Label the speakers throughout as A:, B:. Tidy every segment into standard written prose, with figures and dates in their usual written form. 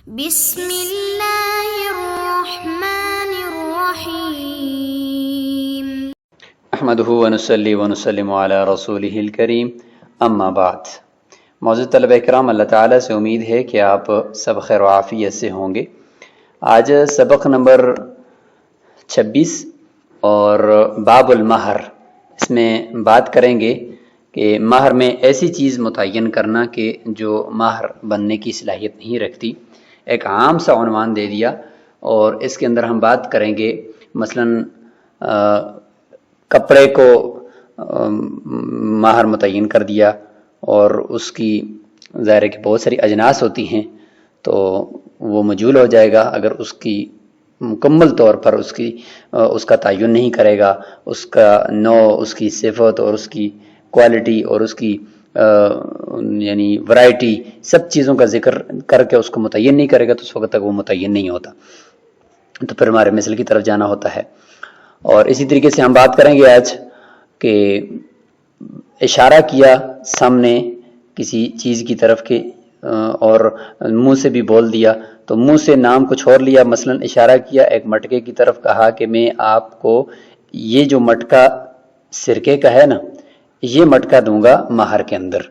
A: بسم اللہ الرحمن الرحیم
B: احمدہ ونصلی ونسلم علی رسولہ الکریم اما بعد۔ معزز طلبہ کرام، اللہ تعالیٰ سے امید ہے کہ آپ سب خیر و عافیت سے ہوں گے۔ آج سبق نمبر 26 اور باب المہر، اس میں بات کریں گے کہ مہر میں ایسی چیز متعین کرنا کہ جو مہر بننے کی صلاحیت نہیں رکھتی۔ ایک عام سا عنوان دے دیا اور اس کے اندر ہم بات کریں گے مثلاً کپڑے کو مہر متعین کر دیا، اور اس کی ظاہر ہے کہ بہت ساری اجناس ہوتی ہیں تو وہ مجہول ہو جائے گا اگر اس کی مکمل طور پر اس کا تعین نہیں کرے گا، اس کا نوع، اس کی صفت اور اس کی کوالٹی اور اس کی یعنی ورائٹی، سب چیزوں کا ذکر کر کے اس کو متعین نہیں کرے گا تو اس وقت تک وہ متعین نہیں ہوتا، تو پھر ہمارے مثل کی طرف جانا ہوتا ہے۔ اور اسی طریقے سے ہم بات کریں گے آج کہ اشارہ کیا سامنے کسی چیز کی طرف کے اور منہ سے بھی بول دیا، تو منہ سے نام کچھ اور لیا، مثلا اشارہ کیا ایک مٹکے کی طرف، کہا کہ میں آپ کو یہ جو مٹکا سرکے کا ہے نا، یہ مٹکا دوں گا مہر کے اندر،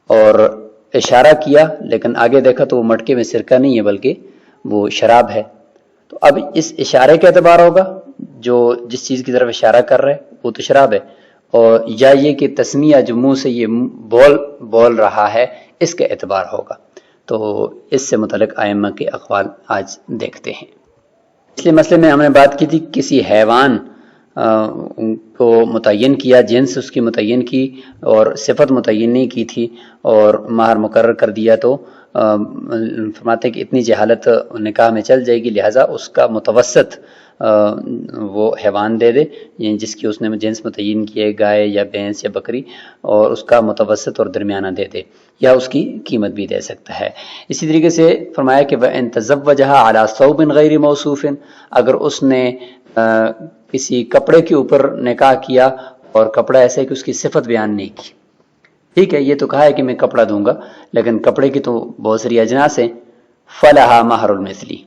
B: اور اشارہ کیا لیکن آگے دیکھا تو وہ مٹکے میں سرکہ نہیں ہے بلکہ وہ شراب ہے، تو اب اس اشارے کا اعتبار ہوگا، جو جس چیز کی طرف اشارہ کر رہے وہ تو شراب ہے، اور یا یہ کہ تسمیہ جو منہ سے یہ بول رہا ہے اس کا اعتبار ہوگا۔ تو اس سے متعلق ائمہ کے اقوال آج دیکھتے ہیں۔ اس لیے مسئلے میں ہم نے بات کی تھی کسی حیوان کو متعین کیا، جنس اس کی متعین کی اور صفت متعین نہیں کی تھی اور مہر مقرر کر دیا، تو فرماتے ہیں کہ اتنی جہالت نکاح میں چل جائے گی، لہٰذا اس کا متوسط وہ حیوان دے دے، یعنی جس کی اس نے جنس متعین کی ہے، گائے یا بھینس یا بکری، اور اس کا متوسط اور درمیانہ دے دے، یا اس کی قیمت بھی دے سکتا ہے۔ اسی طریقے سے فرمایا کہ وَإِن تَزَوَّجَهَا عَلَى ثَوْبٍ غَيْرِ مَوْصُوفٍ، اگر اس نے کسی کپڑے کے اوپر نکاح کیا اور کپڑا ایسا ہے کہ اس کی صفت بیان نہیں کی، ٹھیک ہے یہ تو کہا ہے کہ میں کپڑا دوں گا لیکن کپڑے کی تو بہت ساری اجناس ہیں، فَلَهَا مَهْرُ الْمِثْلِ،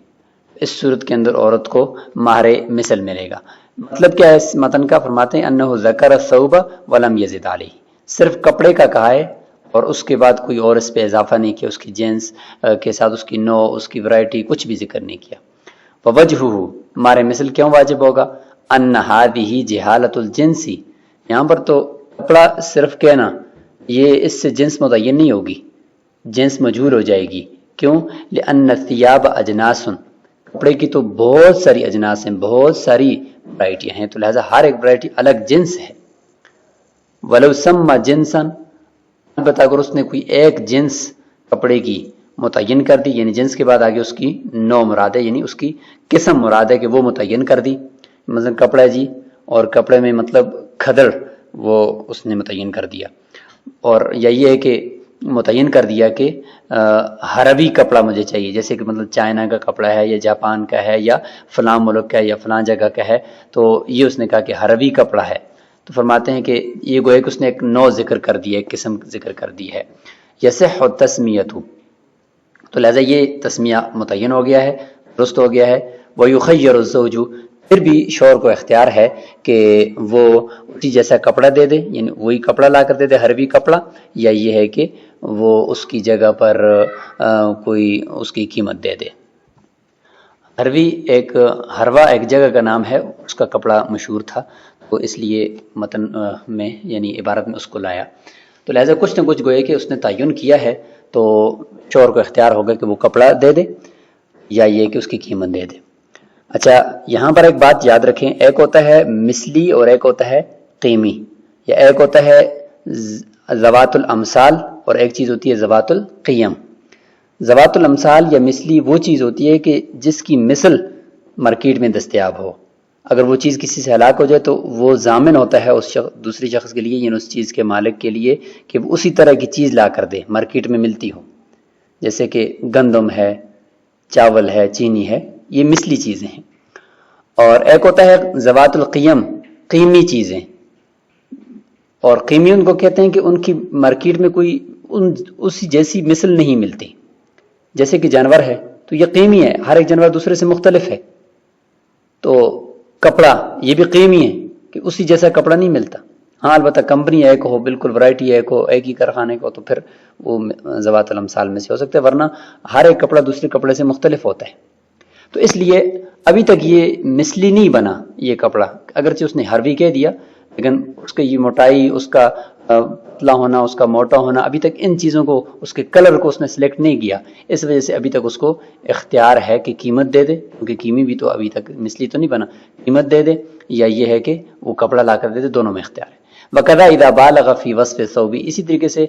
B: اس صورت کے اندر عورت کو مہر مثل ملے گا۔ مطلب کیا ہے اس متن کا؟ فرماتے ہیں انہ ذکر الثوب ولم یزد علیہ، صرف کپڑے کا کہا ہے اور اس کے بعد کوئی اور اس پہ اضافہ نہیں کیا، اس کی جنس کے ساتھ اس کی نوع، اس کی ورائٹی کچھ بھی ذکر نہیں کیا۔ ووجہہ، مہر مثل کیوں واجب ہوگا؟ ان ہذہ جہالۃ الجنس، یہاں پر تو کپڑا صرف کہنا، یہ اس سے جنس متعین نہیں ہوگی، جنس مجہول ہو جائے گی۔ کیوں؟ لأن الثیاب اجناس، کپڑے کی تو بہت ساری اجناس ہیں، بہت ساری ورائٹیاں ہیں، تو لہٰذا ہر ایک ورائٹی الگ جنس ہے۔ ولو سمى جنسا، البتہ اگر اس نے کوئی ایک جنس کپڑے کی متعین کر دی، یعنی جنس کے بعد آگے اس کی نوع مراد ہے، یعنی اس کی قسم مراد ہے کہ وہ متعین کر دی، مثلا کپڑا جی، اور کپڑے میں مطلب کھدڑ وہ اس نے متعین کر دیا، اور یا یہ ہے کہ متعین کر دیا کہ حربی کپڑا مجھے چاہیے، جیسے کہ مطلب چائنا کا کپڑا ہے یا جاپان کا ہے یا فلاں ملک کا ہے یا فلاں جگہ کا ہے، تو یہ اس نے کہا کہ حربی کپڑا ہے، تو فرماتے ہیں کہ یہ گویا کہ اس نے ایک نوع ذکر کر دی ہے، ایک قسم ذکر کر دی ہے۔ یصح التسمیۃ، تو لہٰذا یہ تسمیہ متعین ہو گیا ہے، درست ہو گیا ہے۔ ویخیر الزوج، پھر بھی شوہر کو اختیار ہے کہ وہ اسی جیسا کپڑا دے دے، یعنی وہی کپڑا لا کر دے دے حربی کپڑا، یا یہ ہے کہ وہ اس کی جگہ پر کوئی اس کی قیمت دے دے۔ ہروا ایک جگہ کا نام ہے، اس کا کپڑا مشہور تھا، تو اس لیے متن میں یعنی عبارت میں اس کو لایا، تو لہٰذا کچھ نہ کچھ گویا کہ اس نے تعین کیا ہے، تو شوہر کو اختیار ہوگا کہ وہ کپڑا دے دے یا یہ کہ اس کی قیمت دے دے۔ اچھا یہاں پر ایک بات یاد رکھیں، ایک ہوتا ہے مثلی اور ایک ہوتا ہے قیمی، یا ایک ہوتا ہے ذوات الامثال اور ایک چیز ہوتی ہے ذوات القیم۔ ذوات الامثال یا مثلی وہ چیز ہوتی ہے کہ جس کی مثل مارکیٹ میں دستیاب ہو، اگر وہ چیز کسی سے ہلاک ہو جائے تو وہ ضامن ہوتا ہے اس دوسری شخص کے لیے، یعنی اس چیز کے مالک کے لیے، کہ وہ اسی طرح کی چیز لا کر دے مارکیٹ میں ملتی ہو، جیسے کہ گندم ہے، چاول ہے، چینی ہے، یہ مثلی چیزیں ہیں۔ اور ایک ہوتا ہے ذوات القیم، قیمی چیزیں، اور قیمی ان کو کہتے ہیں کہ ان کی مارکیٹ میں کوئی اسی جیسی مثل نہیں ملتی، جیسے کہ جانور ہے، تو یہ قیمی ہے، ہر ایک جانور دوسرے سے مختلف ہے. تو کپڑا یہ بھی قیمی ہے کہ اسی جیسا کپڑا نہیں ملتا. ہاں البتہ کمپنی ایک ہو، بالکل ورائٹی ایک ہو، ایک ہی کارخانے کو، تو پھر وہ ذوات الامثال میں سے ہو سکتا ہے، ورنہ ہر ایک کپڑا دوسرے کپڑے سے مختلف ہوتا ہے. تو اس لیے ابھی تک یہ مثلی نہیں بنا یہ کپڑا، اگرچہ اس نے ہروی کہہ دیا لیکن اس کی یہ موٹائی، اس کا پتلا ہونا، اس کا موٹا ہونا، ابھی تک ان چیزوں کو، اس کے کلر کو اس نے سلیکٹ نہیں کیا. اس وجہ سے ابھی تک اس کو اختیار ہے کہ قیمت دے دے، کیونکہ قیمی بھی تو ابھی تک مثلی تو نہیں بنا، قیمت دے دے یا یہ ہے کہ وہ کپڑا لا کر دے دے، دونوں میں اختیار ہے. وَقَذَا اِذَا بَالَغَ فِي وَصْفِ الثَّوْبِ، اسی طریقے سے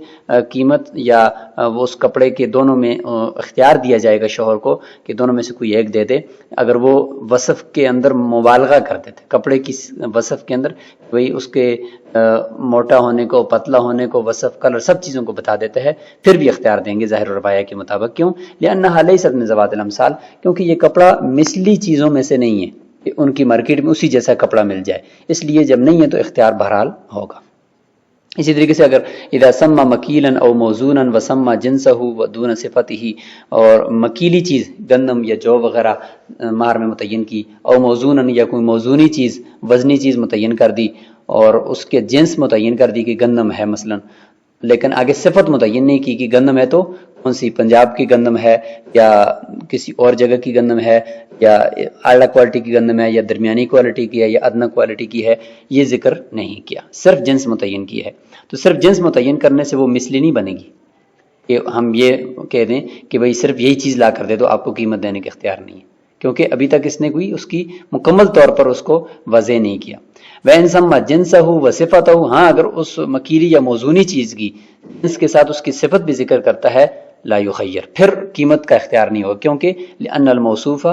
B: قیمت یا وہ اس کپڑے کے دونوں میں اختیار دیا جائے گا شوہر کو کہ دونوں میں سے کوئی ایک دے دے، اگر وہ وصف کے اندر مبالغہ کر دیتے، کپڑے کی وصف کے اندر وہی اس کے موٹا ہونے کو، پتلا ہونے کو، وصف، کلر، سب چیزوں کو بتا دیتا ہے، پھر بھی اختیار دیں گے ظاہر روایہ کے مطابق. کیوں؟ لِأَنَّهَا لَيْسَتْ مِنْ ذَوَاتِ الْأَمْثَالِ، کیونکہ یہ کپڑا مثلی چیزوں میں سے نہیں ہے کہ ان کی مارکیٹ میں اسی جیسا کپڑا مل جائے، اس لیے جب نہیں ہے تو اختیار بہرحال ہوگا. اسی طریقے سے اگر اذا سمى مکیلا او موزونا وسمى جنسه ودون صفته، اور مکیلی چیز گندم یا جو وغیرہ مہر میں متعین کی، او موزونا یا کوئی موزونی چیز، وزنی چیز متعین کر دی اور اس کے جنس متعین کر دی کہ گندم ہے مثلا، لیکن آگے صفت متعین نہیں کی کہ گندم ہے تو کون سی، پنجاب کی گندم ہے یا کسی اور جگہ کی گندم ہے یا اعلیٰ کوالٹی کی گندم ہے یا درمیانی کوالٹی کی ہے یا ادنا کوالٹی کی ہے، یہ ذکر نہیں کیا، صرف جنس متعین کی ہے. تو صرف جنس متعین کرنے سے وہ مثلی نہیں بنے گی کہ ہم یہ کہہ دیں کہ بھئی صرف یہی چیز لا کر دے تو آپ کو قیمت دینے کا اختیار نہیں ہے، کیونکہ ابھی تک اس نے کوئی اس کی مکمل طور پر اس کو واضح نہیں کیا. وَإِن سَمَّى جِنسَهُ وَصِفَتَهُ، ہاں اگر اس مکیلی یا موزونی چیز کی جنس کے ساتھ اس کی صفت بھی ذکر کرتا ہے، لا یخیر، پھر قیمت کا اختیار نہیں ہوگا، کیونکہ لأن الموصوف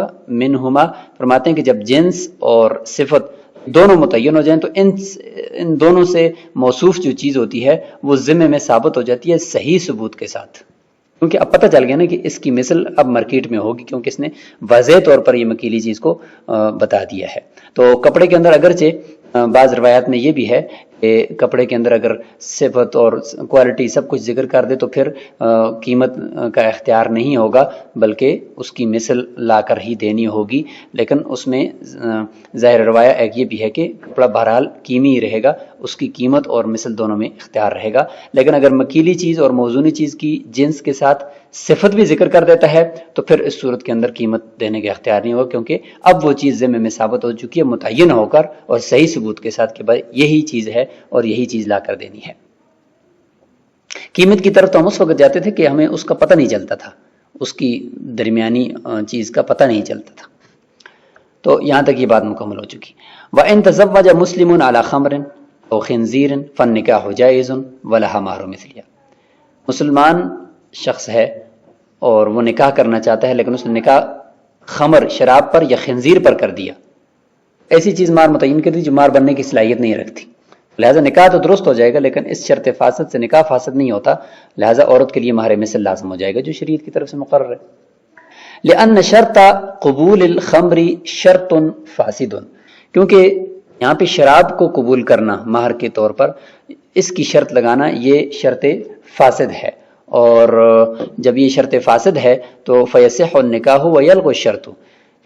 B: منہما، فرماتے ہیں کہ جب جنس اور صفت دونوں متعین ہو جائیں تو ان دونوں سے موصوف جو چیز ہوتی ہے وہ ذمے میں ثابت ہو جاتی ہے صحیح ثبوت کے ساتھ، کیونکہ اب پتہ چل گیا نا کہ اس کی مثل اب مارکیٹ میں ہوگی، کیونکہ اس نے واضح طور پر یہ مکیلی چیز کو بتا دیا ہے. تو کپڑے کے اندر اگرچہ بعض روایات میں یہ بھی ہے کہ کپڑے کے اندر اگر صفت اور کوالٹی سب کچھ ذکر کر دے تو پھر قیمت کا اختیار نہیں ہوگا، بلکہ اس کی مثل لا کر ہی دینی ہوگی. لیکن اس میں ظاہر روایہ ایک یہ بھی ہے کہ کپڑا بہرحال قیمی ہی رہے گا، اس کی قیمت اور مثل دونوں میں اختیار رہے گا. لیکن اگر مکیلی چیز اور موزونی چیز کی جنس کے ساتھ صفت بھی ذکر کر دیتا ہے تو پھر اس صورت کے اندر قیمت دینے کا اختیار نہیں ہوگا، کیونکہ اب وہ چیز ذمے میں ثابت ہو چکی ہے متعین ہو کر اور صحیح ثبوت کے ساتھ کہ بھائی یہی چیز ہے اور یہی چیز لا کر دینی ہے. قیمت کی طرف تو ہم اس وقت جاتے تھے کہ ہمیں اس کا پتہ نہیں چلتا تھا، اس کی درمیانی چیز کا پتہ نہیں چلتا تھا. تو یہاں تک یہ بات مکمل ہو چکی. وَإِن تَزَوَّجَ مُسْلِمٌ عَلَى خَمْرٍ أَوْ خِنزِيرٍ فَالنِّكَاحُ جَائِزٌ وَلَهَا مَهْرُ مِثْلِهَا، مسلمان شخص ہے اور وہ نکاح کرنا چاہتا ہے لیکن اس نے نکاح خمر، شراب پر یا خنزیر پر کر دیا، ایسی چیز مار متعین کر دی جو مار بننے کی صلاحیت نہیں رکھتی، لہٰذا نکاح تو درست ہو جائے گا لیکن اس شرط فاسد سے نکاح فاسد نہیں ہوتا، لہٰذا عورت کے لیے مہر مثل لازم ہو جائے گا جو شریعت کی طرف سے مقرر ہے. لأن شرط قبول الخمر شرط فاسد، کیونکہ یہاں پہ شراب کو قبول کرنا مہر کے طور پر، اس کی شرط لگانا یہ شرط فاسد ہے، اور جب یہ شرط فاسد ہے تو فیصح النکاح ویلغو الشرط،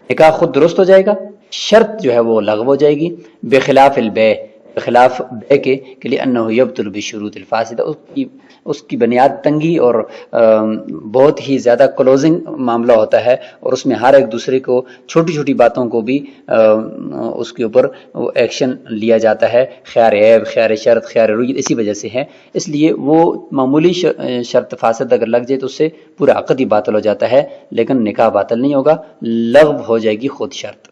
B: نکاح خود درست ہو جائے گا، شرط جو ہے وہ لغو ہو جائے گی. بخلاف البیع، بخلاف بے کے لأنہ یبطل بشروط الفاسدہ، اس کی بنیاد تنگی اور بہت ہی زیادہ کلوزنگ معاملہ ہوتا ہے، اور اس میں ہر ایک دوسرے کو چھوٹی چھوٹی باتوں کو بھی اس کے اوپر ایکشن لیا جاتا ہے، خیار عیب، خیار شرط، خیار رویت اسی وجہ سے ہے. اس لیے وہ معمولی شرط فاسد اگر لگ جائے تو اس سے پورا عقد ہی باطل ہو جاتا ہے، لیکن نکاح باطل نہیں ہوگا، لغو ہو جائے گی خود شرط.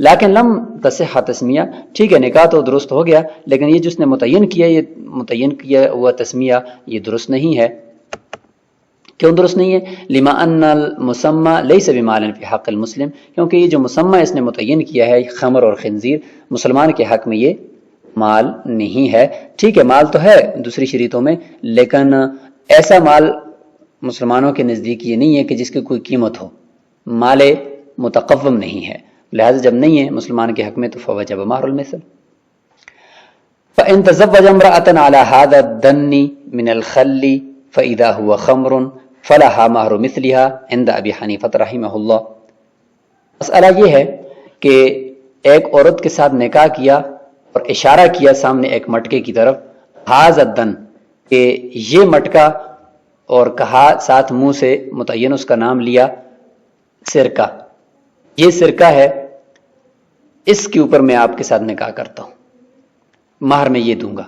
B: لیکن لم تصح تسمیہ، ٹھیک ہے نکاح تو درست ہو گیا لیکن یہ جس نے متعین کیا ہوا تسمیہ یہ درست نہیں ہے. کیوں درست نہیں ہے؟ لما ان المسمى ليس بمال في حق المسلم، کیونکہ یہ جو مسمى اس نے متعین کیا ہے خمر اور خنزیر، مسلمان کے حق میں یہ مال نہیں ہے. ٹھیک ہے مال تو ہے دوسری شریعتوں میں، لیکن ایسا مال مسلمانوں کے نزدیک یہ نہیں ہے کہ جس کی کوئی قیمت ہو، مال متقوم نہیں ہے، لہذا جب نہیں ہے مسلمان کے حق میں تو فوجب مہر المثل. فإن تزوج امرأة على هذا الدن من الخل فإذا هو خمر فلہا مہر مثلہا عند ابی حنیفہ رحمہ اللہ۔ مسئلہ یہ ہے کہ ایک عورت کے ساتھ نکاح کیا اور اشارہ کیا سامنے ایک مٹکے کی طرف، ھذا الدن، کہ یہ مٹکا، اور کہا ساتھ منہ سے متعین اس کا نام لیا سرکہ، یہ سرکہ ہے، اس کے اوپر میں آپ کے ساتھ نکاح کرتا ہوں، مہر میں یہ دوں گا۔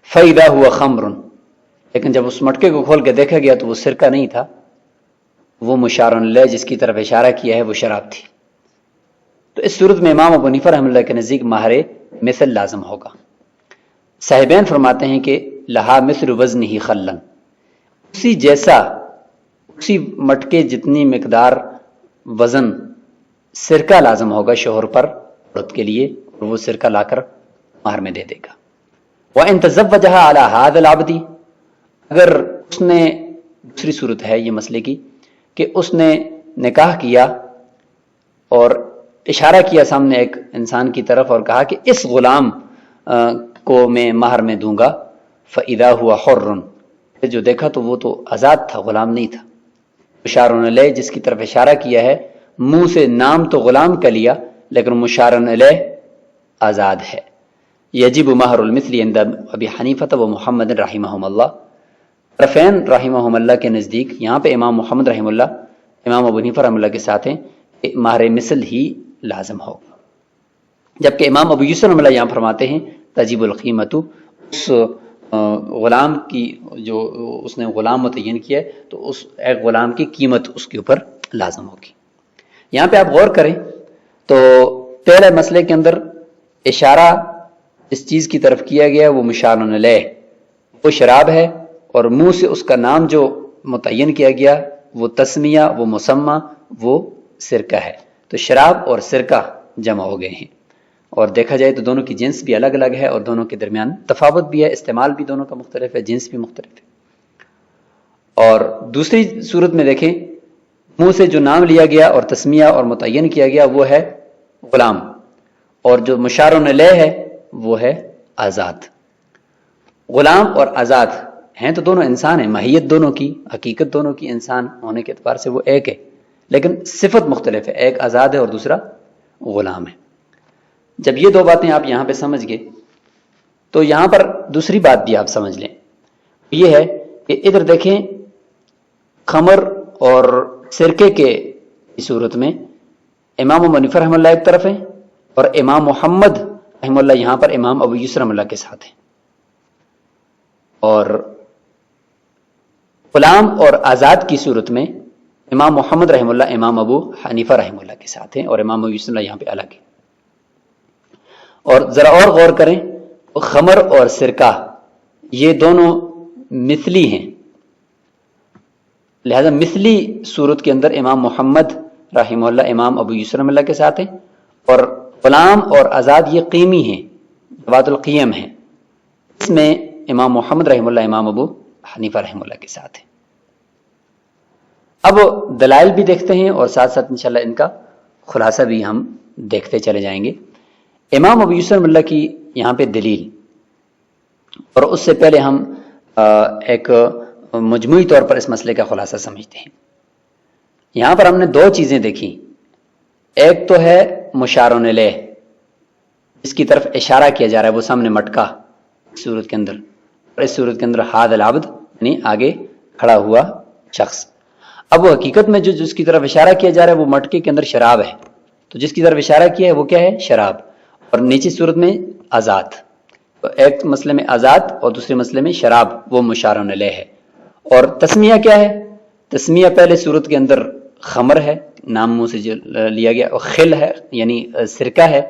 B: فَإِذَا هُوَ خَمْرٌ، لیکن جب اس مٹکے کو کھول کے دیکھا گیا تو وہ سرکہ نہیں تھا، وہ مشار الیہ جس کی طرف اشارہ کیا ہے وہ شراب تھی۔ تو اس صورت میں امام ابو حنیفہ رحمۃ اللہ کے نزدیک مہر مثل لازم ہوگا۔ صاحبین فرماتے ہیں کہ لہا مثل وزنہ خلا، اسی جیسا، اسی مٹکے جتنی مقدار وزن سرکہ لازم ہوگا شوہر پر عورت کے لیے، اور وہ سرکہ لا کر مہر میں دے دے گا۔ وَإِن تَزَوَّجَهَا عَلَى هَذَا الْعَبْدِ، اگر اس نے، دوسری صورت ہے یہ مسئلے کی کہ اس نے نکاح کیا اور اشارہ کیا سامنے ایک انسان کی طرف اور کہا کہ اس غلام کو میں مہر میں دوں گا، فَإِذَا هُوَ حُرٌّ، جو دیکھا تو وہ تو آزاد تھا، غلام نہیں تھا۔ مشار الیہ جس کی طرف اشارہ کیا ہے، منہ سے نام تو غلام کا لیا لیکن مشار الیہ آزاد ہے۔ یجب مہر المثل عند ابی حنیفہ و محمد رحمہم اللہ، طرفین رحمہم اللہ کے نزدیک، یہاں پہ امام محمد رحمہ اللہ امام ابو حنیفہ رحمہ اللہ کے ساتھ ہیں کہ مہر مثل ہی لازم ہوگا، جبکہ امام ابو یوسف رحمہ اللہ یہاں فرماتے ہیں تجب القیمت، اس غلام کی، جو اس نے غلام متعین کیا ہے تو اس ایک غلام کی قیمت اس کے اوپر لازم ہوگی۔ یہاں پہ آپ غور کریں تو پہلے مسئلے کے اندر اشارہ اس چیز کی طرف کیا گیا وہ مشار الیہ، وہ شراب ہے، اور منہ سے اس کا نام جو متعین کیا گیا وہ تسمیہ، وہ مسمہ، وہ سرکہ ہے۔ تو شراب اور سرکہ جمع ہو گئے ہیں، اور دیکھا جائے تو دونوں کی جنس بھی الگ الگ ہے اور دونوں کے درمیان تفاوت بھی ہے، استعمال بھی دونوں کا مختلف ہے، جنس بھی مختلف ہے۔ اور دوسری صورت میں دیکھیں، منہ سے جو نام لیا گیا اور تسمیہ اور متعین کیا گیا وہ ہے غلام، اور جو مشار الیہ ہے وہ ہے آزاد۔ غلام اور آزاد ہیں تو دونوں انسان ہیں، ماہیت دونوں کی، حقیقت دونوں کی انسان ہونے کے اعتبار سے وہ ایک ہے، لیکن صفت مختلف ہے، ایک آزاد ہے اور دوسرا غلام ہے۔ جب یہ دو باتیں آپ یہاں پہ سمجھ گئے تو یہاں پر دوسری بات بھی آپ سمجھ لیں، یہ ہے کہ ادھر دیکھیں، خمر اور سرکے کے صورت میں امام ابو حنیفہ رحمہ اللہ ایک طرف ہیں اور امام محمد رحمہ اللہ یہاں پر امام ابو یوسف رحمہ اللہ کے ساتھ ہیں، اور غلام اور آزاد کی صورت میں امام محمد رحمہ اللہ امام ابو حنیفہ رحمہ اللہ کے ساتھ ہیں، اور امام ابو یوسف اللہ یہاں پہ الگ ہے۔ اور ذرا اور غور کریں، خمر اور سرکہ یہ دونوں مثلی ہیں، لہذا مثلی صورت کے اندر امام محمد رحمہ اللہ امام ابو یوسف رحمہ اللہ کے ساتھ ہیں، اور غلام اور آزاد یہ قیمی ہیں، ذوات القیم ہیں، اس میں امام محمد رحمہ اللہ امام ابو حنیفہ رحمہ اللہ کے ساتھ ہیں۔ اب دلائل بھی دیکھتے ہیں اور ساتھ ساتھ انشاءاللہ ان کا خلاصہ بھی ہم دیکھتے چلے جائیں گے۔ امام ابو یوسف رحمہ اللہ کی یہاں پہ دلیل، اور اس سے پہلے ہم ایک مجموعی طور پر اس مسئلے کا خلاصہ سمجھتے ہیں۔ یہاں پر ہم نے دو چیزیں دیکھی، ایک تو ہے مشار الیہ اس کی طرف اشارہ کیا جا رہا ہے، وہ سامنے مٹکا اس صورت کے اندر، اور اس صورت کے اندر ھذا العبد یعنی آگے کھڑا ہوا شخص۔ اب وہ حقیقت میں جو جس کی طرف اشارہ کیا جا رہا ہے وہ مٹکے کے اندر شراب ہے، تو جس کی طرف اشارہ کیا ہے وہ کیا ہے؟ شراب، اور نیچے صورت میں آزاد، تو ایک مسئلے میں آزاد اور دوسرے مسئلے میں شراب، وہ مشار الیہ ہے۔ اور تسمیہ کیا ہے؟ تسمیہ پہلے صورت کے اندر خمر ہے، نام منہ سے جو لیا گیا، اور خل ہے یعنی سرکہ ہے،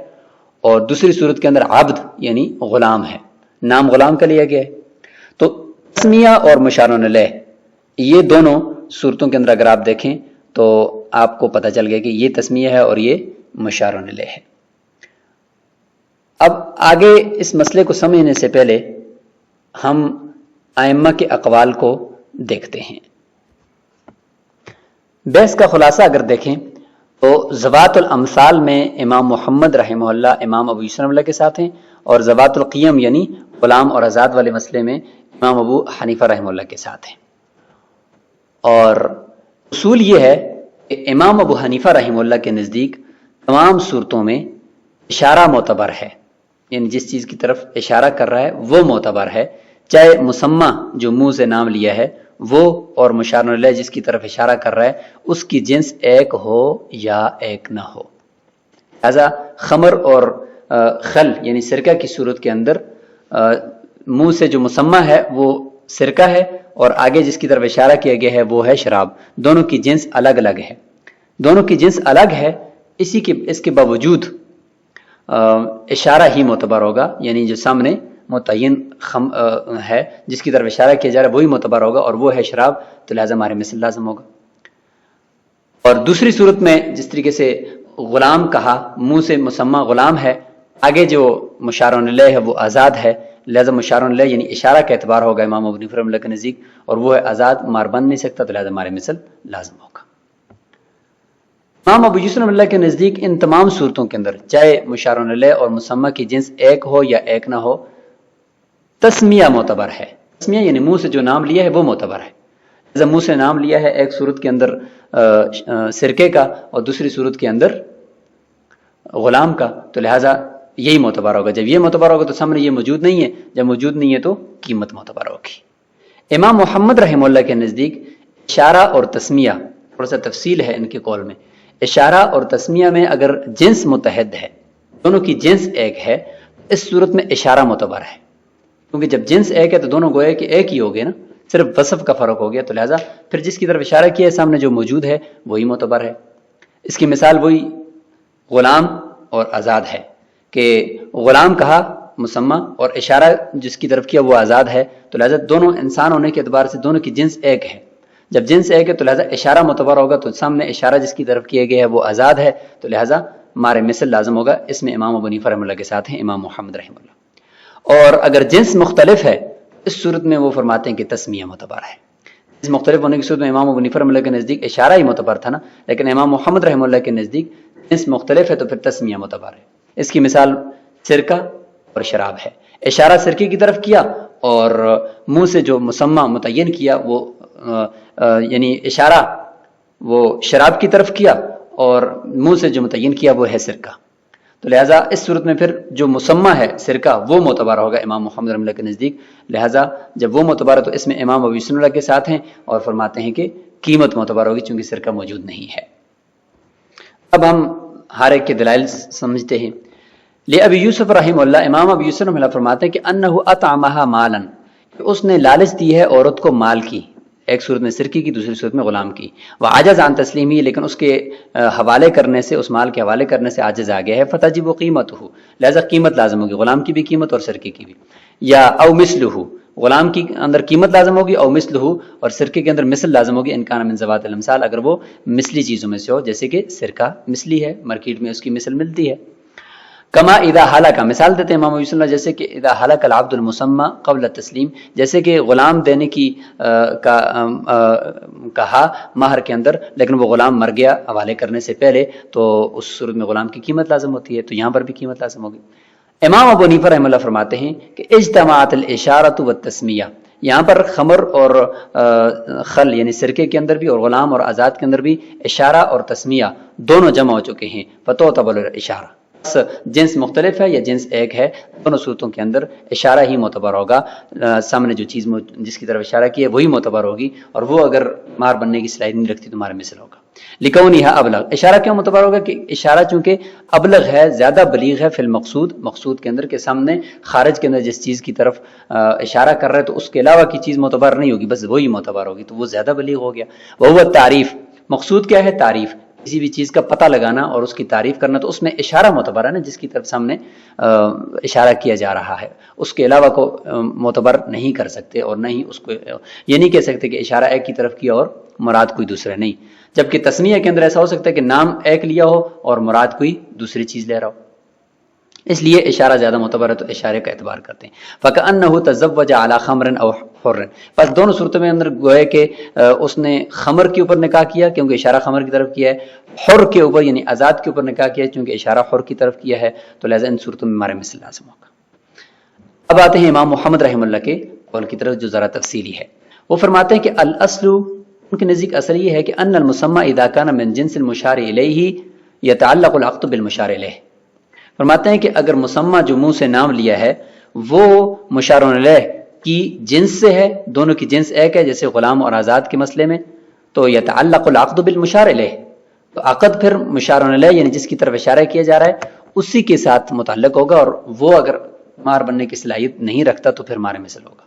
B: اور دوسری صورت کے اندر عبد یعنی غلام ہے، نام غلام کا لیا گیا ہے۔ تو تسمیہ اور مشار الیہ یہ دونوں صورتوں کے اندر اگر آپ دیکھیں تو آپ کو پتہ چل گیا کہ یہ تسمیہ ہے اور یہ مشار الیہ ہے۔ اب آگے اس مسئلے کو سمجھنے سے پہلے ہم ائمہ کے اقوال کو دیکھتے ہیں۔ بحث کا خلاصہ اگر دیکھیں تو ذوات الامثال میں امام محمد رحمہ اللہ امام ابو یوسف رحمہ اللہ کے ساتھ ہیں، اور ذوات القیم یعنی غلام اور آزاد والے مسئلے میں امام ابو حنیفہ رحمہ اللہ کے ساتھ ہیں۔ اور اصول یہ ہے کہ امام ابو حنیفہ رحمہ اللہ کے نزدیک تمام صورتوں میں اشارہ معتبر ہے، یعنی جس چیز کی طرف اشارہ کر رہا ہے وہ معتبر ہے، چاہے مسمى جو منہ سے نام لیا ہے وہ اور مشار الیہ جس کی طرف اشارہ کر رہا ہے اس کی جنس ایک ہو یا ایک نہ ہو۔ لہذا خمر اور خل یعنی سرکہ کی صورت کے اندر منہ سے جو مسمى ہے وہ سرکہ ہے اور آگے جس کی طرف اشارہ کیا گیا ہے وہ ہے شراب، دونوں کی جنس الگ الگ ہے، دونوں کی جنس الگ ہے، اس کے باوجود اشارہ ہی معتبر ہوگا، یعنی جو سامنے متعین ہے جس کی طرف اشارہ کیا جا رہا ہے وہی معتبر ہوگا اور وہ ہے شراب، تو لہذا ہمارے مثل لازم ہوگا۔ اور دوسری صورت میں جس طریقے سے غلام کہا، منہ سے مسمى غلام ہے، آگے جو مشار الیہ ہے وہ آزاد ہے، لہذا مشار الیہ یعنی اشارہ کا اعتبار ہوگا امام ابو حنیفہ رحمہ اللہ کے نزدیک، اور وہ ہے آزاد، مار بن نہیں سکتا، تو لہذا ہمارے مثل لازم ہوگا۔ امام ابو یوسف رحمہ اللہ کے نزدیک ان تمام صورتوں کے اندر چاہے مشار الیہ اور مسمى کی جنس ایک ہو یا ایک نہ ہو، تسمیہ معتبر ہے۔ تسمیہ یعنی منہ سے جو نام لیا ہے وہ معتبر ہے، لہذا منہ سے نام لیا ہے ایک صورت کے اندر سرکے کا اور دوسری صورت کے اندر غلام کا، تو لہذا یہی معتبر ہوگا۔ جب یہ معتبر ہوگا تو سامنے یہ موجود نہیں ہے، جب موجود نہیں ہے تو قیمت معتبر ہوگی۔ امام محمد رحمہ اللہ کے نزدیک اشارہ اور تسمیہ، تھوڑا سا تفصیل ہے ان کے قول میں، اشارہ اور تسمیہ میں اگر جنس متحد ہے، دونوں کی جنس ایک ہے، اس صورت میں اشارہ معتبر ہے، کیونکہ جب جنس ایک ہے تو دونوں گویا کہ ایک ہی ہو گئے نا، صرف وصف کا فرق ہو گیا، تو لہذا پھر جس کی طرف اشارہ کیا ہے سامنے جو موجود ہے وہی معتبر ہے۔ اس کی مثال وہی غلام اور آزاد ہے کہ غلام کہا مسمى اور اشارہ جس کی طرف کیا وہ آزاد ہے، تو لہذا دونوں انسان ہونے کے اعتبار سے دونوں کی جنس ایک ہے، جب جنس ایک ہے تو لہذا اشارہ معتبر ہوگا، تو سامنے اشارہ جس کی طرف کیا گیا ہے وہ آزاد ہے، تو لہذا ہمارے مثل لازم ہوگا۔ اس میں امام ابو حنیفہ رحمہ اللہ کے ساتھ ہیں امام محمد رحمہ اللہ۔ اور اگر جنس مختلف ہے اس صورت میں وہ فرماتے ہیں کہ تسمیہ معتبر ہے۔ اس مختلف ہونے کی صورت میں امام ابو حنیفہ رحمہ اللہ کے نزدیک اشارہ ہی معتبر تھا نا، لیکن امام محمد رحمہ اللہ کے نزدیک جنس مختلف ہے تو پھر تسمیہ معتبر ہے۔ اس کی مثال سرکہ اور شراب ہے، اشارہ سرکے کی طرف کیا اور منہ سے جو مسمى متعین کیا وہ یعنی اشارہ وہ شراب کی طرف کیا اور منہ سے جو متعین کیا وہ ہے سرکہ، تو لہٰذا اس صورت میں پھر جو مسمى ہے سرکہ وہ معتبر ہوگا امام محمد رحمہ اللہ کے نزدیک، لہٰذا جب وہ معتبر ہے تو اس میں امام ابو یوسف اللہ کے ساتھ ہیں اور فرماتے ہیں کہ قیمت معتبر ہوگی چونکہ سرکہ موجود نہیں ہے۔ اب ہم ہر ایک کے دلائل سمجھتے ہیں۔ ابی یوسف رحمہ اللہ، امام ابو یوسف رحمہ اللہ فرماتے ہیں کہ انہ اطعمها مالا، اس نے لالچ دی ہے عورت کو مال کی، ایک صورت میں سرکی کی دوسری صورت میں غلام کی، وعجز عن تسلیمی، لیکن اس کے حوالے کرنے سے، اس مال کے حوالے کرنے سے عاجز آ گیا ہے، فتجب قیمته، لہذا قیمت لازم ہوگی، غلام کی بھی قیمت اور سرکے کی بھی، یا او مثلہ، غلام کی اندر قیمت لازم ہوگی، او مثلہ، اور سرکے کے اندر مثل لازم ہوگی، ان کان من ذوات الامثال، اگر وہ مثلی چیزوں میں سے ہو، جیسے کہ سرکہ مثلی ہے، مارکیٹ میں اس کی مثل ملتی ہے۔ کما اذا ہلاک، مثال دیتے ہیں امام ابو یوسف، جیسے کہ اذا ہلاک العبد المسمى قبل التسلیم، جیسے کہ غلام دینے کی کہا مہر کے اندر لیکن وہ غلام مر گیا حوالے کرنے سے پہلے، تو اس صورت میں غلام کی قیمت لازم ہوتی ہے، تو یہاں پر بھی قیمت لازم ہوگی۔ امام ابو حنیفہ رحمہ اللہ فرماتے ہیں کہ اجتماعت الاشارۃ والتسمیہ، یہاں پر خمر اور خل یعنی سرکے کے اندر بھی اور غلام اور آزاد کے اندر بھی اشارہ اور تسمیہ دونوں جمع ہو چکے ہیں، فتعتبر الاشارہ، جنس مختلف ہے یا جنس ایک ہے، دونوں صورتوں کے اندر اشارہ ہی معتبر ہوگا، سامنے جو چیز جس کی طرف اشارہ کی ہے وہی معتبر ہوگی، اور وہ اگر مار بننے کی صلاحیت نہیں رکھتی تو ہمارا مثل ہوگا۔ لکونھا ابلغ، اشارہ کیوں معتبر ہوگا کہ اشارہ چونکہ ابلغ ہے، زیادہ بلیغ ہے، فی المقصود، مقصود کے اندر کے سامنے خارج کے اندر جس چیز کی طرف اشارہ کر رہا ہے تو اس کے علاوہ کی چیز معتبر نہیں ہوگی، بس وہی معتبر ہوگی، تو وہ زیادہ بلیغ ہو گیا۔ وہ تعریف، مقصود کیا ہے؟ تعریف، کسی بھی چیز کا پتہ لگانا اور اس کی تعریف کرنا، تو اس میں اشارہ معتبر ہے نا، جس کی طرف سامنے اشارہ کیا جا رہا ہے، اس کے علاوہ کو معتبر نہیں کر سکتے، اور نہ ہی اس کو یہ نہیں کہہ سکتے کہ اشارہ ایک کی طرف کیا اور مراد کوئی دوسرا نہیں، جبکہ تسمیہ کے اندر ایسا ہو سکتا ہے کہ نام ایک لیا ہو اور مراد کوئی دوسری چیز لے رہا ہو، اس لیے اشارہ زیادہ معتبر ہے تو اشارے کا اعتبار کرتے ہیں۔ فَكَأَنَّهُ تَزَوَّجَ عَلَى خَمْرٍ أَوْ حُرٍ، پس دونوں صورتوں میں اندر گوئے کہ اس نے خمر کے اوپر نکاح کیا کیونکہ اشارہ خمر کی طرف کیا ہے، حر کے اوپر یعنی آزاد کے اوپر نکاح کیا چونکہ اشارہ حر کی طرف کیا ہے، تو لہذا ان صورتوں میں ہمارے مثل لازم ہوگا۔ اب آتے ہیں امام محمد رحمہ اللہ کے قول کی طرف جو ذرا تفصیلی ہے، وہ فرماتے ہیں کہ الاصل ان کے نزدیک اصل یہ ہے کہ ان المسمى اذا كان من جنس المشار الیہ یتعلق العقد بالمشار الیہ، فرماتے ہیں کہ اگر مسمى جو منہ سے نام لیا ہے وہ مشار الیہ کی جنس سے ہے، دونوں کی جنس ایک ہے، جیسے غلام اور آزاد کے مسئلے میں، تو یتعلق العقد بالمشار الیہ، تو عقد پھر مشار الیہ یعنی جس کی طرف اشارہ کیا جا رہا ہے اسی کے ساتھ متعلق ہوگا، اور وہ اگر مار بننے کی صلاحیت نہیں رکھتا تو پھر مار مثل ہوگا۔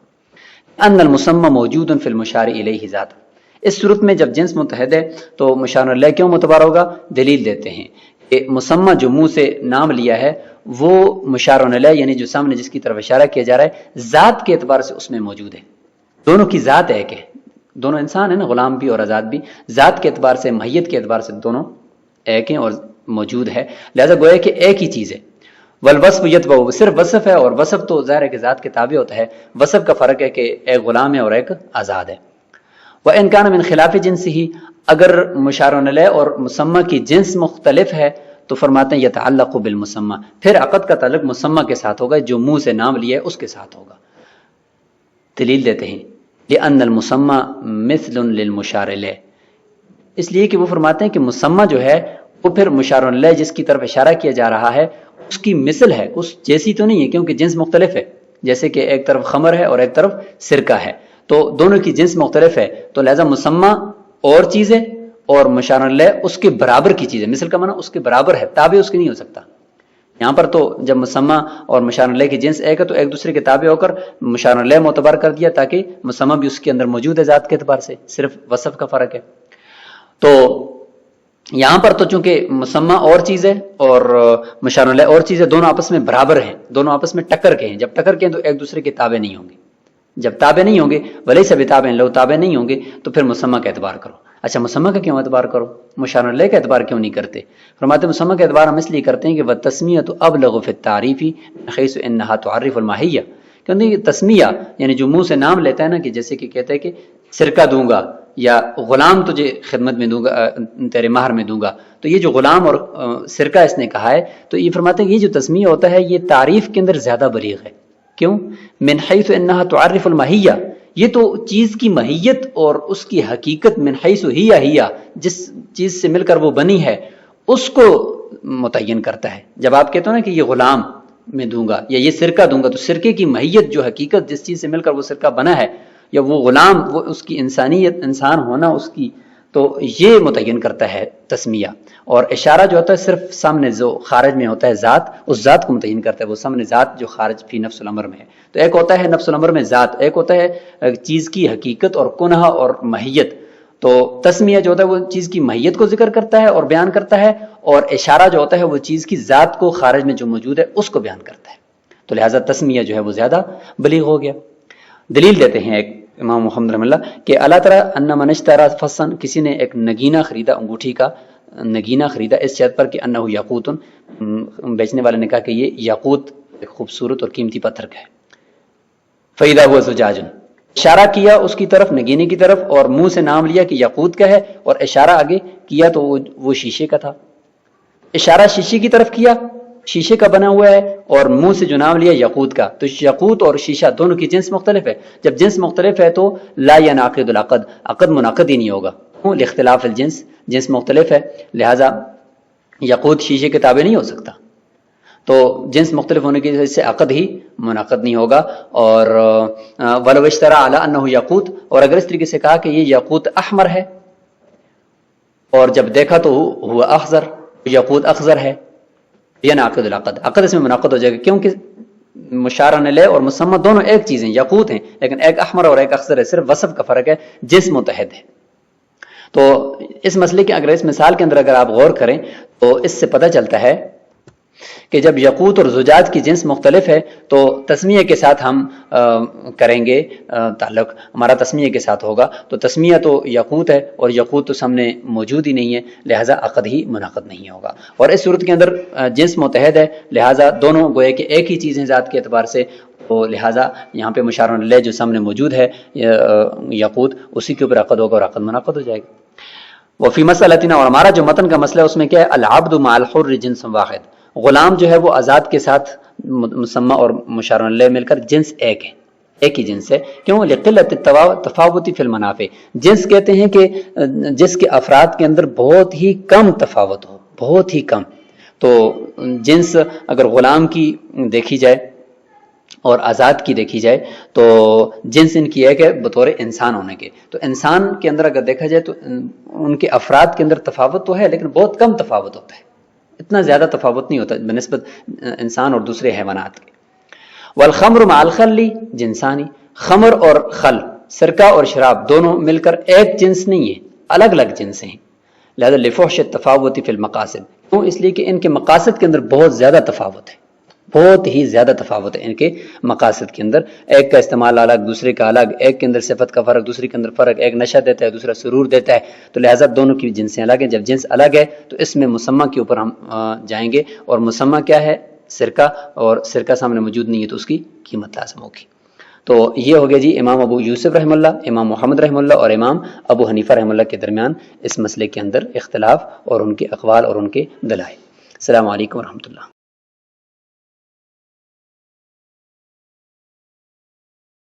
B: ان المسمى موجود فی المشار الیہ ذات، اس صورت میں جب جنس متحد ہے تو مشار الیہ کیوں معتبر ہوگا؟ دلیل دیتے ہیں کہ مسمى جو منہ سے نام لیا ہے وہ مشار الیہ یعنی جو سامنے جس کی طرف اشارہ کیا جا رہا ہے ذات کے اعتبار سے اس میں موجود ہے، دونوں کی ذات ایک ہے، دونوں انسان ہیں نا، غلام بھی اور آزاد بھی، ذات کے اعتبار سے ماہیت کے اعتبار سے دونوں ایک ہیں اور موجود ہے، لہذا گویا کہ ایک ہی چیز ہے۔ والوصف یتبع، صرف وصف ہے، اور وصف تو ظاہر ہے کہ ذات کے تابع ہوتا ہے، وصف کا فرق ہے کہ ایک غلام ہے اور ایک آزاد ہے۔ وَإِنْ كَانَ مِنْ خِلَافِ جِنْسِهِ، اگر مشار الیہ اور مسمى کی جنس مختلف ہے تو فرماتے ہیں یتعلق بالمسمى، پھر عقد کا تعلق مسمى کے ساتھ ہوگا، جو منہ سے نام لیا ہے اس کے ساتھ ہوگا۔ دلیل دیتے ہیں لأن المسمى مثل للمشار الیہ، اس لیے کہ وہ فرماتے ہیں کہ مسمى جو ہے وہ پھر مشار الیہ جس کی طرف اشارہ کیا جا رہا ہے اس کی مثل ہے، اس جیسی تو نہیں ہے، کیونکہ جنس مختلف ہے، جیسے کہ ایک طرف خمر ہے اور ایک طرف سرکہ ہے، تو دونوں کی جنس مختلف ہے، تو لہذا مسمى اور چیز ہے اور مشار الیہ اس کے برابر کی چیز ہے، مثل کا معنی اس کے برابر ہے، تابع اس کی نہیں ہو سکتا۔ یہاں پر تو جب مسمى اور مشار الیہ کی جنس ایک ہے تو ایک دوسرے کے تابع ہو کر مشار الیہ معتبر کر دیا، تاکہ مسمى بھی اس کے اندر موجود ہے ذات کے اعتبار سے، صرف وصف کا فرق ہے۔ تو یہاں پر تو چونکہ مسمى اور چیز ہے اور مشار الیہ اور چیز ہے، دونوں آپس میں برابر ہیں، دونوں آپس میں ٹکر کے ہیں، جب ٹکر کے ہیں تو ایک دوسرے کے تابع نہیں ہوں گے، جب تابع نہیں ہوں گے ولیس بتابع، لو تابع نہیں ہوں گے تو پھر مسمى کا اعتبار کرو۔ اچھا مسمى کا کیوں اعتبار کرو، مشار الیہ کا اعتبار کیوں نہیں کرتے؟ فرماتے ہیں مسمى کا اعتبار ہم اس لیے کرتے ہیں کہ والتسمیۃ ابلغ فی التعریف من حیث انہا تعرف الماہیہ، کیونکہ تسمیہ یعنی جو منہ سے نام لیتا ہے نا، کہ جیسے کہ کہتا ہے کہ سرکہ دوں گا یا غلام تجھے خدمت میں دوں گا، تیرے مہر میں دوں گا، تو یہ جو غلام اور سرکہ اس نے کہا ہے، تو یہ فرماتے ہیں کہ یہ جو تسمیہ ہوتا ہے یہ تعریف کے اندر زیادہ بلیغ ہے۔ کیوں؟ من حیث انہا تعرف الماہیہ، یہ تو چیز کی ماہیت اور اس کی حقیقت من حیث ہی جس چیز سے مل کر وہ بنی ہے اس کو متعین کرتا ہے۔ جب آپ کہتے ہو نا کہ یہ غلام میں دوں گا یا یہ سرکہ دوں گا، تو سرکے کی ماہیت جو حقیقت جس چیز سے مل کر وہ سرکہ بنا ہے، یا وہ غلام وہ اس کی انسانیت انسان ہونا اس کی، تو یہ متعین کرتا ہے تسمیہ۔ اور اشارہ جو ہوتا ہے صرف سامنے جو خارج میں ہوتا ہے ذات، اس ذات کو متعین کرتا ہے، وہ سامنے ذات جو خارج فی نفس الامر میں ہے۔ تو ایک ہوتا ہے نفس الامر میں ذات، ایک ہوتا ہے چیز کی حقیقت اور کنہ اور ماہیت۔ تو تسمیہ جو ہوتا ہے وہ چیز کی ماہیت کو ذکر کرتا ہے اور بیان کرتا ہے، اور اشارہ جو ہوتا ہے وہ چیز کی ذات کو خارج میں جو موجود ہے اس کو بیان کرتا ہے۔ تو لہٰذا تسمیہ جو ہے وہ زیادہ بلیغ ہو گیا۔ دلیل دیتے ہیں ایک امام محمد رحمہ اللہ کہ اللہ تعالیٰ ان من اشترى فصا، کسی نے ایک نگینہ خریدا، انگوٹھی کا نگینہ خریدا، اس شرط پر کہ انہ یاقوت، بیچنے والے نے کہا کہ یہ یاقوت ایک خوبصورت اور قیمتی پتھر کا ہے۔ فاذا هو زجاج، اشارہ کیا اس کی طرف، نگینے کی طرف، اور منہ سے نام لیا کہ یاقوت کا ہے، اور اشارہ آگے کیا تو وہ شیشے کا تھا۔ اشارہ شیشے کی طرف کیا، شیشے کا بنا ہوا ہے، اور منہ سے جو نام لیا یاقوت کا، تو یاقوت اور شیشہ دونوں کی جنس مختلف ہے۔ جب جنس مختلف ہے تو لا ینعقد العقد، عقد منعقد ہی نہیں ہوگا، لاختلاف الجنس، جنس مختلف ہے، لہذا یاقوت شیشے کے تابع نہیں ہو سکتا، تو جنس مختلف ہونے کی وجہ سے عقد ہی منعقد نہیں ہوگا۔ اور ولو اشترى علی انہ یاقوت، اور اگر اس طریقے سے کہا کہ یہ یاقوت احمر ہے، اور جب دیکھا تو ہوا اخضر، یاقوت اخضر ہے، ینعقد العقد، عقد اس میں منعقد ہو جائے گا، کیونکہ مشار الیہ اور مسمى دونوں ایک چیز ہیں، یاقوت ہیں، لیکن ایک احمر اور ایک اخضر ہے، صرف وصف کا فرق ہے، جنس متحد ہے۔ تو اس مسئلے کے اگر اس مثال کے اندر اگر آپ غور کریں تو اس سے پتہ چلتا ہے کہ جب یاقوت اور زجاج کی جنس مختلف ہے تو تسمیہ کے ساتھ ہم کریں گے تعلق، ہمارا تسمیہ کے ساتھ ہوگا، تو تسمیہ تو یاقوت ہے اور یاقوت تو سامنے موجود ہی نہیں ہے، لہٰذا عقد ہی منعقد نہیں ہوگا۔ اور اس صورت کے اندر جنس متحد ہے، لہٰذا دونوں گویا کہ ایک ہی چیز ہیں ذات کے اعتبار سے، تو لہٰذا یہاں پہ مشار الیہ جو سامنے موجود ہے یاقوت، اسی کے اوپر عقد ہوگا اور عقد منعقد ہو جائے گا۔ وفی مسئلتنا، اور ہمارا جو متن کا مسئلہ ہے اس میں کیا ہے، العبد مع الحر جنس واحد، غلام جو ہے وہ آزاد کے ساتھ مسمى اور مشار الیہ مل کر جنس ایک ہے، ایک ہی جنس ہے. کیوں؟ لقلت تفاوت فی المنافع. جنس کہتے ہیں کہ جس کے افراد کے اندر بہت ہی کم تفاوت ہو، بہت ہی کم. تو جنس اگر غلام کی دیکھی جائے اور آزاد کی دیکھی جائے تو جنس ان کی ہے کہ بطور انسان ہونے کے. تو انسان کے اندر اگر دیکھا جائے تو ان کے افراد کے اندر تفاوت تو ہے لیکن بہت کم تفاوت ہوتا ہے، اتنا زیادہ تفاوت نہیں ہوتا بنسبت انسان اور دوسرے حیوانات کے. والخمر مع الخل جنسانی. خمر اور خل، سرکہ اور شراب دونوں مل کر ایک جنس نہیں ہے، الگ الگ جنس ہیں. لہذا لفحش التفاوت فی المقاصد. کیوں؟ اس لیے کہ ان کے مقاصد کے اندر بہت زیادہ تفاوت ہے، بہت ہی زیادہ تفاوت ہے ان کے مقاصد کے اندر. ایک کا استعمال الگ، دوسرے کا الگ، ایک کے اندر صفت کا فرق، دوسرے کے اندر فرق. ایک نشہ دیتا ہے، دوسرا سرور دیتا ہے. تو لہٰذا دونوں کی جنسیں الگ ہیں. جب جنس الگ ہے تو اس میں مسمى کے اوپر ہم جائیں گے، اور مسمى کیا ہے؟ سرکہ. اور سرکہ سامنے موجود نہیں ہے تو اس کی قیمت لازم ہوگی. تو یہ ہو گیا جی امام ابو یوسف رحمہ اللہ، امام محمد رحمہ اللہ اور امام ابو حنیفہ رحمہ اللہ کے درمیان اس مسئلے کے اندر اختلاف اور ان کے اقوال اور ان کے دلائل. السلام علیکم ورحمۃ اللہ.